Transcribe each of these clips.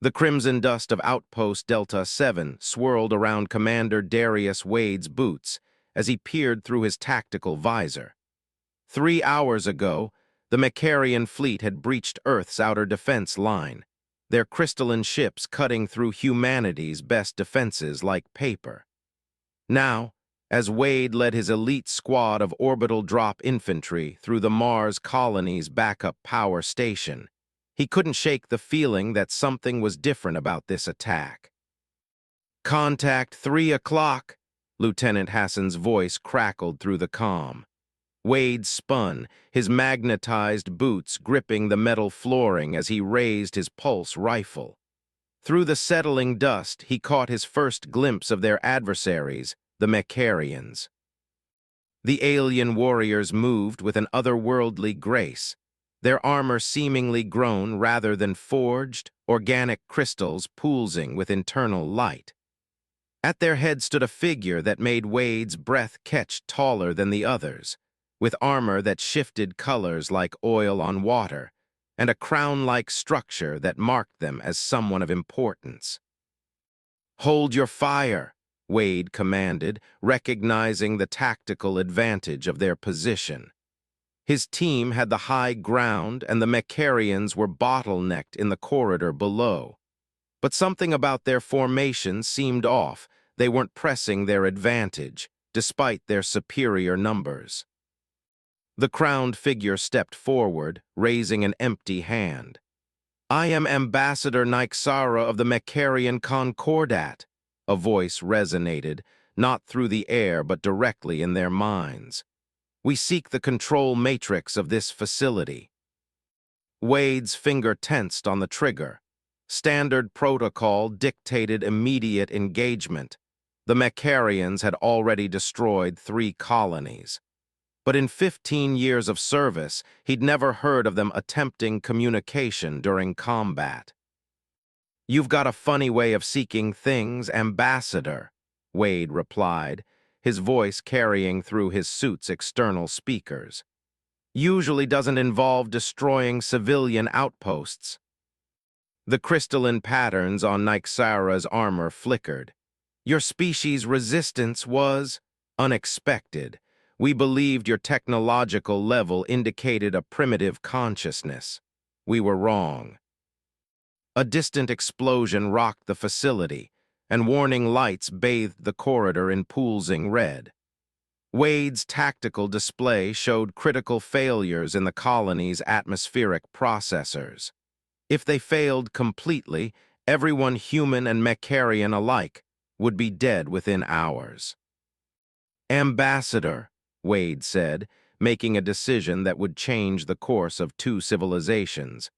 The crimson dust of Outpost Delta 7 swirled around Commander Darius Wade's boots as he peered through his tactical visor. 3 hours ago, the Macharian fleet had breached Earth's outer defense line, their crystalline ships cutting through humanity's best defenses like paper. Now, as Wade led his elite squad of orbital drop infantry through the Mars colony's backup power station, he couldn't shake the feeling that something was different about this attack. "Contact 3 o'clock," Lieutenant Hassan's voice crackled through the comm. Wade spun, his magnetized boots gripping the metal flooring as he raised his pulse rifle. Through the settling dust, he caught his first glimpse of their adversaries, the Macharians. The alien warriors moved with an otherworldly grace, their armor seemingly grown rather than forged, organic crystals pulsing with internal light. At their head stood a figure that made Wade's breath catch taller than the others, with armor that shifted colors like oil on water, and a crown-like structure that marked them as someone of importance. "Hold your fire," Wade commanded, recognizing the tactical advantage of their position. His team had the high ground, and the Macharians were bottlenecked in the corridor below. But something about their formation seemed off. They weren't pressing their advantage, despite their superior numbers. The crowned figure stepped forward, raising an empty hand. "I am Ambassador Nyxara of the Macharian Concordat," a voice resonated, not through the air but directly in their minds. "We seek the control matrix of this facility." Wade's finger tensed on the trigger. Standard protocol dictated immediate engagement. The Macharians had already destroyed 3 colonies. But in 15 years of service, he'd never heard of them attempting communication during combat. "You've got a funny way of seeking things, Ambassador," Wade replied, his voice carrying through his suit's external speakers. "Usually doesn't involve destroying civilian outposts." The crystalline patterns on Nyxara's armor flickered. "Your species' resistance was unexpected. We believed your technological level indicated a primitive consciousness. We were wrong." A distant explosion rocked the facility, and warning lights bathed the corridor in pulsing red. Wade's tactical display showed critical failures in the colony's atmospheric processors. If they failed completely, everyone human and Macharian alike would be dead within hours. "Ambassador," Wade said, making a decision that would change the course of 2 civilizations.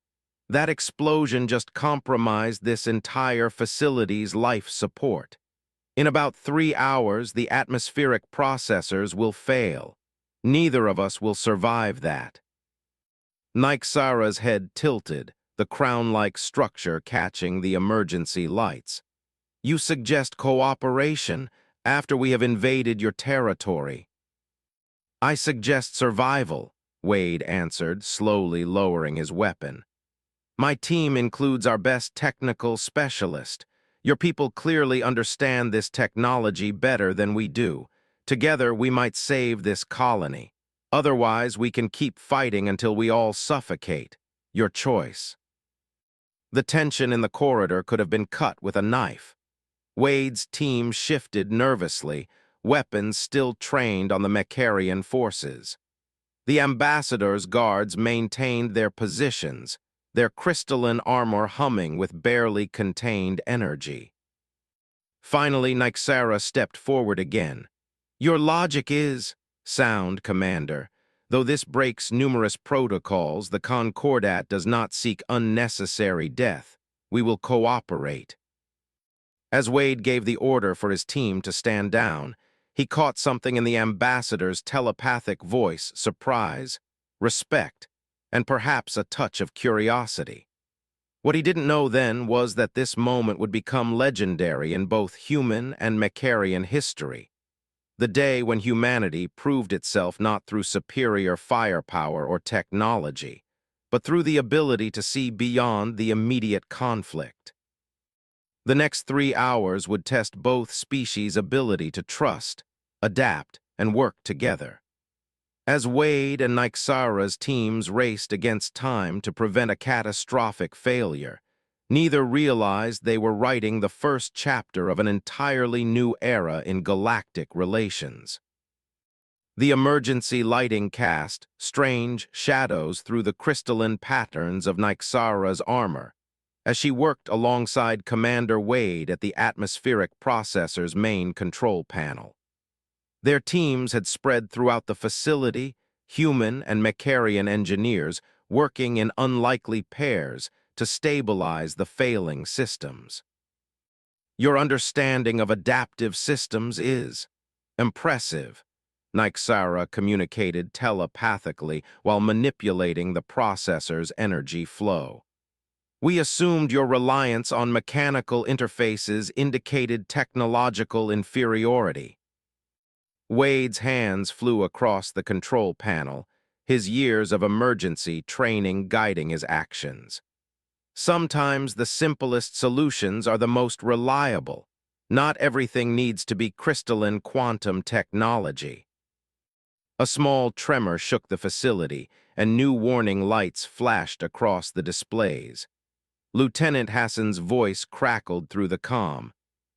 "That explosion just compromised this entire facility's life support. In about 3 hours, the atmospheric processors will fail. Neither of us will survive that." Nyxara's head tilted, the crown-like structure catching the emergency lights. "You suggest cooperation after we have invaded your territory." "I suggest survival," Wade answered, slowly lowering his weapon. "My team includes our best technical specialist. Your people clearly understand this technology better than we do. Together, we might save this colony. Otherwise, we can keep fighting until we all suffocate. Your choice." The tension in the corridor could have been cut with a knife. Wade's team shifted nervously, weapons still trained on the Macharian forces. The Ambassador's guards maintained their positions, their crystalline armor humming with barely contained energy. Finally, Nyxara stepped forward again. "Your logic is sound, Commander. Though this breaks numerous protocols, the Concordat does not seek unnecessary death. We will cooperate." As Wade gave the order for his team to stand down, he caught something in the Ambassador's telepathic voice: surprise, respect, and perhaps a touch of curiosity. What he didn't know then was that this moment would become legendary in both human and Macharian history. The day when humanity proved itself not through superior firepower or technology, but through the ability to see beyond the immediate conflict. The next 3 hours would test both species' ability to trust, adapt, and work together. As Wade and Nyxara's teams raced against time to prevent a catastrophic failure, neither realized they were writing the first chapter of an entirely new era in galactic relations. The emergency lighting cast strange shadows through the crystalline patterns of Nyxara's armor as she worked alongside Commander Wade at the atmospheric processor's main control panel. Their teams had spread throughout the facility, human and Mecharian engineers working in unlikely pairs to stabilize the failing systems. Your understanding of adaptive systems is impressive, Nyxara communicated telepathically while manipulating the processor's energy flow. We assumed your reliance on mechanical interfaces indicated technological inferiority. Wade's hands flew across the control panel, his years of emergency training guiding his actions. Sometimes the simplest solutions are the most reliable. Not everything needs to be crystalline quantum technology. A small tremor shook the facility, and new warning lights flashed across the displays. Lieutenant Hassan's voice crackled through the comm.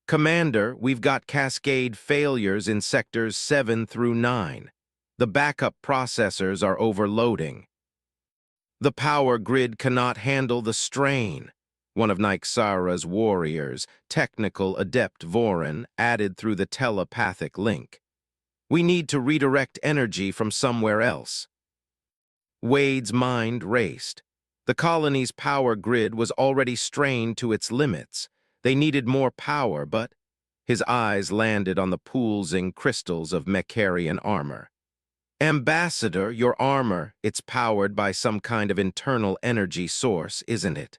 "Commander, we've got cascade failures in sectors 7 through 9. The backup processors are overloading. The power grid cannot handle the strain," one of Nyxara's warriors, technical adept Vorin, added through the telepathic link. "We need to redirect energy from somewhere else." Wade's mind raced. The colony's power grid was already strained to its limits. They needed more power, but his eyes landed on the pulsing crystals of Mecharian armor. "Ambassador, your armor, it's powered by some kind of internal energy source, isn't it?"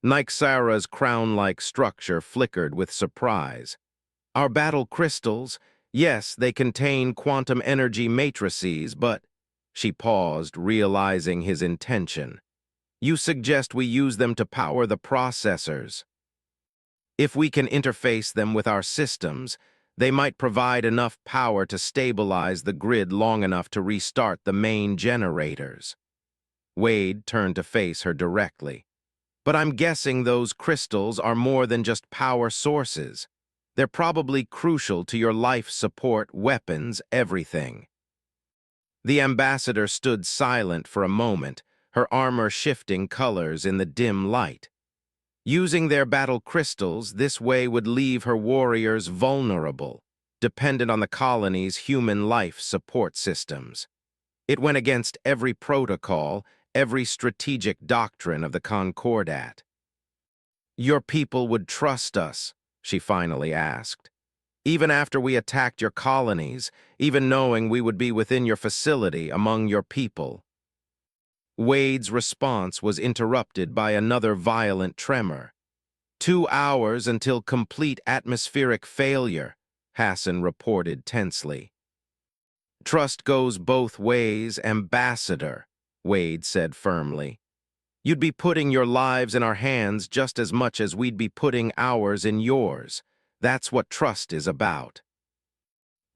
Nyxara's crown-like structure flickered with surprise. "Our battle crystals, yes, they contain quantum energy matrices, but..." She paused, realizing his intention. "You suggest we use them to power the processors. If we can interface them with our systems, they might provide enough power to stabilize the grid long enough to restart the main generators." Wade turned to face her directly. "But I'm guessing those crystals are more than just power sources. They're probably crucial to your life support, weapons, everything." The ambassador stood silent for a moment, her armor shifting colors in the dim light. Using their battle crystals this way would leave her warriors vulnerable, dependent on the colony's human life support systems. It went against every protocol, every strategic doctrine of the Concordat. "Your people would trust us," she finally asked. "Even after we attacked your colonies, even knowing we would be within your facility among your people." Wade's response was interrupted by another violent tremor. 2 hours until complete atmospheric failure, Hassan reported tensely. "Trust goes both ways, Ambassador," Wade said firmly. "You'd be putting your lives in our hands just as much as we'd be putting ours in yours. That's what trust is about."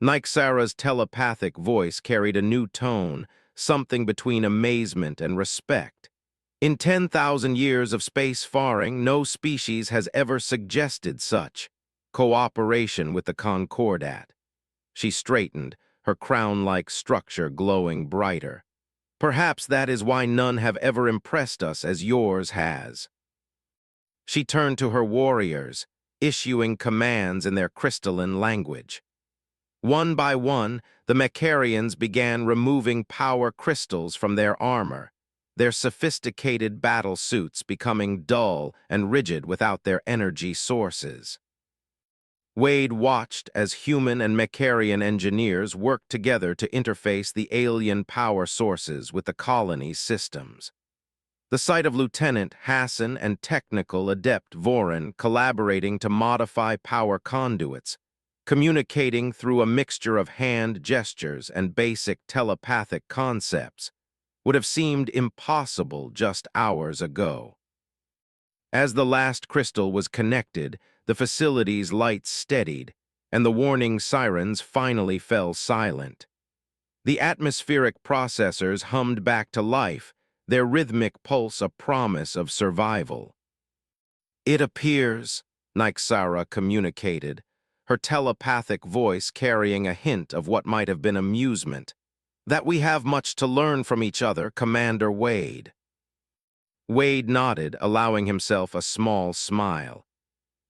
Nyxara's telepathic voice carried a new tone, something between amazement and respect. "In 10,000 years of space-faring, no species has ever suggested such cooperation with the Concordat." She straightened, her crown-like structure glowing brighter. "Perhaps that is why none have ever impressed us as yours has." She turned to her warriors, issuing commands in their crystalline language. One by one, the Mecharians began removing power crystals from their armor, their sophisticated battle suits becoming dull and rigid without their energy sources. Wade watched as human and Mecharian engineers worked together to interface the alien power sources with the colony's systems. The sight of Lieutenant Hassan and technical adept Vorin collaborating to modify power conduits, communicating through a mixture of hand gestures and basic telepathic concepts, would have seemed impossible just hours ago. As the last crystal was connected, the facility's lights steadied, and the warning sirens finally fell silent. The atmospheric processors hummed back to life, their rhythmic pulse a promise of survival. "It appears," Nyxara communicated, her telepathic voice carrying a hint of what might have been amusement, "that we have much to learn from each other, Commander Wade." Wade nodded, allowing himself a small smile.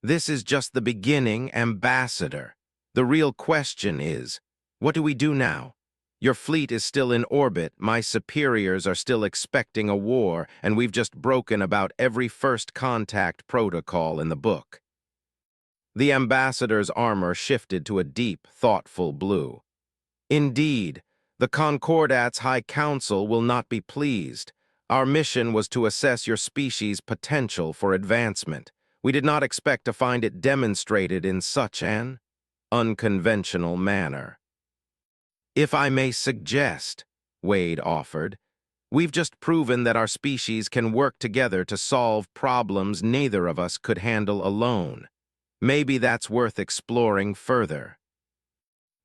"This is just the beginning, Ambassador. The real question is, what do we do now? Your fleet is still in orbit, my superiors are still expecting a war, and we've just broken about every first contact protocol in the book." The ambassador's armor shifted to a deep, thoughtful blue. "Indeed, the Concordat's High Council will not be pleased. Our mission was to assess your species' potential for advancement. We did not expect to find it demonstrated in such an unconventional manner." "If I may suggest," Wade offered, "we've just proven that our species can work together to solve problems neither of us could handle alone. Maybe that's worth exploring further."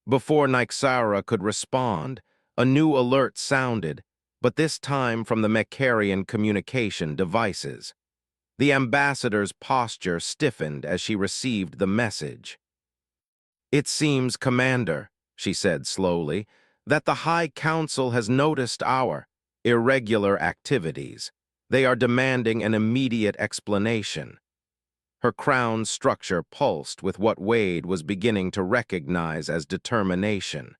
Before Nyxara could respond, a new alert sounded, but this time from the Mecharian communication devices. The ambassador's posture stiffened as she received the message. "It seems, Commander," she said slowly, "that the High Council has noticed our irregular activities. They are demanding an immediate explanation." Her crown structure pulsed with what Wade was beginning to recognize as determination.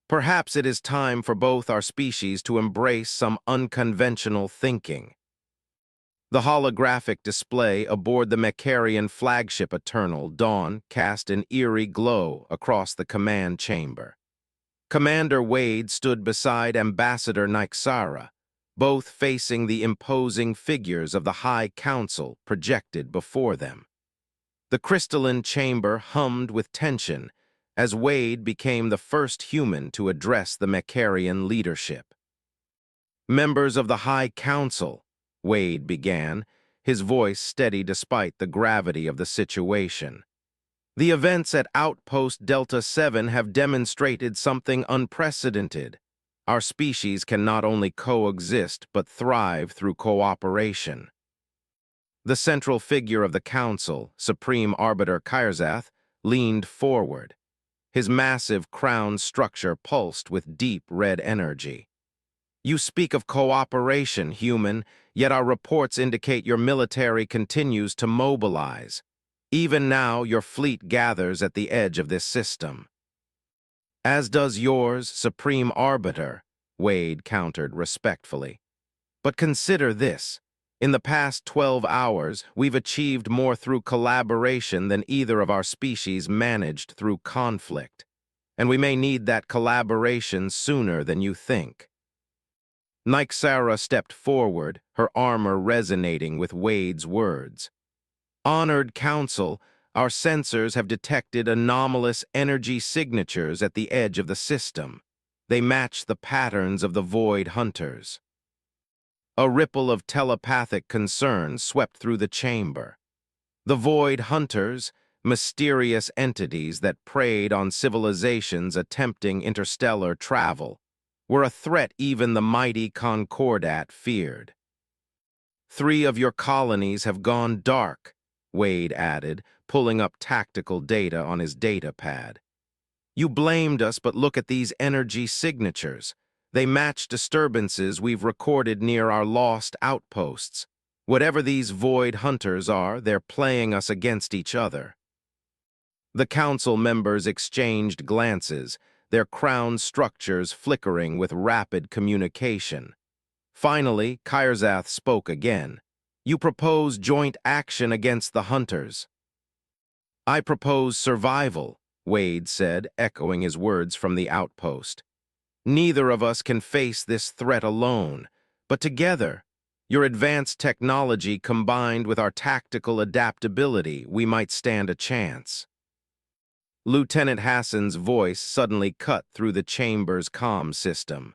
"Perhaps it is time for both our species to embrace some unconventional thinking." The holographic display aboard the Mecharian flagship Eternal Dawn cast an eerie glow across the command chamber. Commander Wade stood beside Ambassador Nyxara, both facing the imposing figures of the High Council projected before them. The crystalline chamber hummed with tension as Wade became the first human to address the Mecharian leadership. "Members of the High Council," Wade began, his voice steady despite the gravity of the situation. "The events at Outpost Delta 7 have demonstrated something unprecedented. Our species can not only coexist but thrive through cooperation." The central figure of the Council, Supreme Arbiter Kyrzath, leaned forward. His massive crown structure pulsed with deep red energy. "You speak of cooperation, human, yet our reports indicate your military continues to mobilize. Even now, your fleet gathers at the edge of this system." "As does yours, Supreme Arbiter," Wade countered respectfully. "But consider this. In the past 12 hours, we've achieved more through collaboration than either of our species managed through conflict. And we may need that collaboration sooner than you think." Nyxara stepped forward, her armor resonating with Wade's words. "Honored Council, our sensors have detected anomalous energy signatures at the edge of the system. They match the patterns of the Void Hunters." A ripple of telepathic concern swept through the chamber. The Void Hunters, mysterious entities that preyed on civilizations attempting interstellar travel, were a threat even the mighty Concordat feared. "3 of your colonies have gone dark," Wade added, pulling up tactical data on his data pad. "You blamed us, but look at these energy signatures. They match disturbances we've recorded near our lost outposts. Whatever these Void Hunters are, they're playing us against each other." The council members exchanged glances, their crown structures flickering with rapid communication. Finally, Kyrzath spoke again. "You propose joint action against the Hunters." "I propose survival," Wade said, echoing his words from the outpost. "Neither of us can face this threat alone, but together, your advanced technology combined with our tactical adaptability, we might stand a chance." Lieutenant Hassan's voice suddenly cut through the chamber's comm system.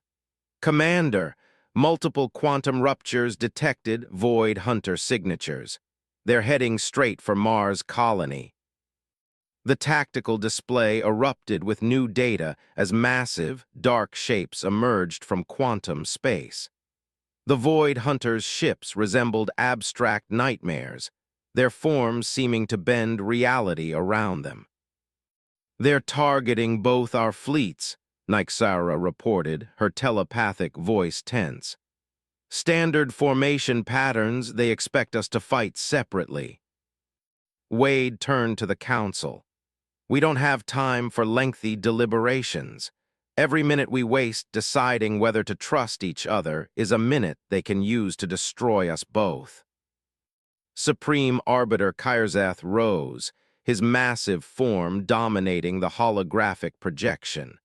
"Commander, multiple quantum ruptures detected, Void Hunter signatures. They're heading straight for Mars colony. The tactical display erupted with new data as massive, dark shapes emerged from quantum space. The Void Hunters' ships resembled abstract nightmares, their forms seeming to bend reality around them. "They're targeting both our fleets," Nyxara reported, her telepathic voice tense. "Standard formation patterns, they expect us to fight separately." Wade turned to the council. "We don't have time for lengthy deliberations. Every minute we waste deciding whether to trust each other is a minute they can use to destroy us both." Supreme Arbiter Kyrzath rose, his massive form dominating the holographic projection.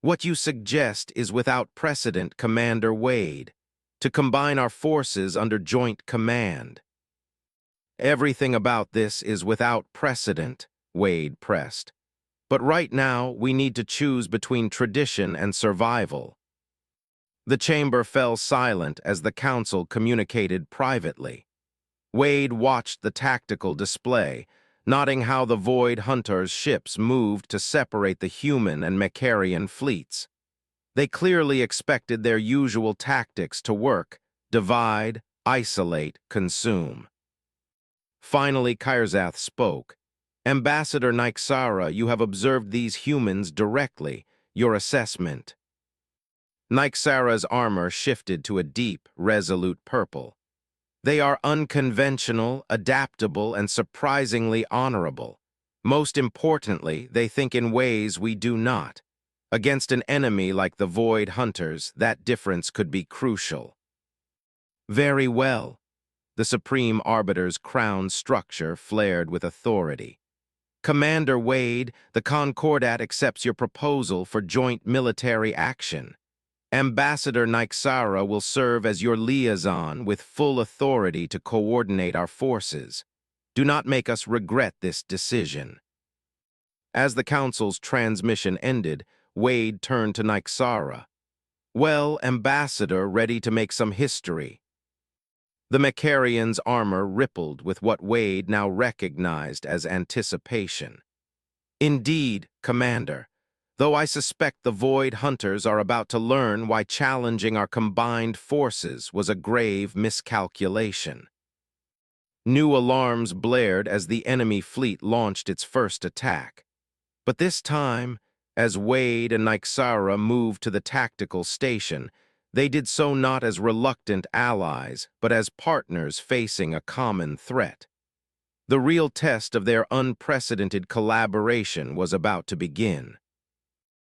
"What you suggest is without precedent, Commander Wade, to combine our forces under joint command." "Everything about this is without precedent," Wade pressed. "But right now, we need to choose between tradition and survival." The chamber fell silent as the council communicated privately. Wade watched the tactical display, noting how the Void Hunters' ships moved to separate the human and Mecharian fleets. They clearly expected their usual tactics to work: divide, isolate, consume. Finally, Kyrzath spoke. "Ambassador Nyxara, you have observed these humans directly. Your assessment." Nyxara's armor shifted to a deep, resolute purple. "They are unconventional, adaptable, and surprisingly honorable. Most importantly, they think in ways we do not. Against an enemy like the Void Hunters, that difference could be crucial." "Very well." The Supreme Arbiter's crown structure flared with authority. "Commander Wade, the Concordat accepts your proposal for joint military action. Ambassador Nyxara will serve as your liaison with full authority to coordinate our forces. Do not make us regret this decision." As the Council's transmission ended, Wade turned to Nyxara. "Well, Ambassador, ready to make some history?" The Mecharian's armor rippled with what Wade now recognized as anticipation. "Indeed, Commander. Though I suspect the Void Hunters are about to learn why challenging our combined forces was a grave miscalculation." New alarms blared as the enemy fleet launched its first attack. But this time, as Wade and Nyxara moved to the tactical station, they did so not as reluctant allies, but as partners facing a common threat. The real test of their unprecedented collaboration was about to begin.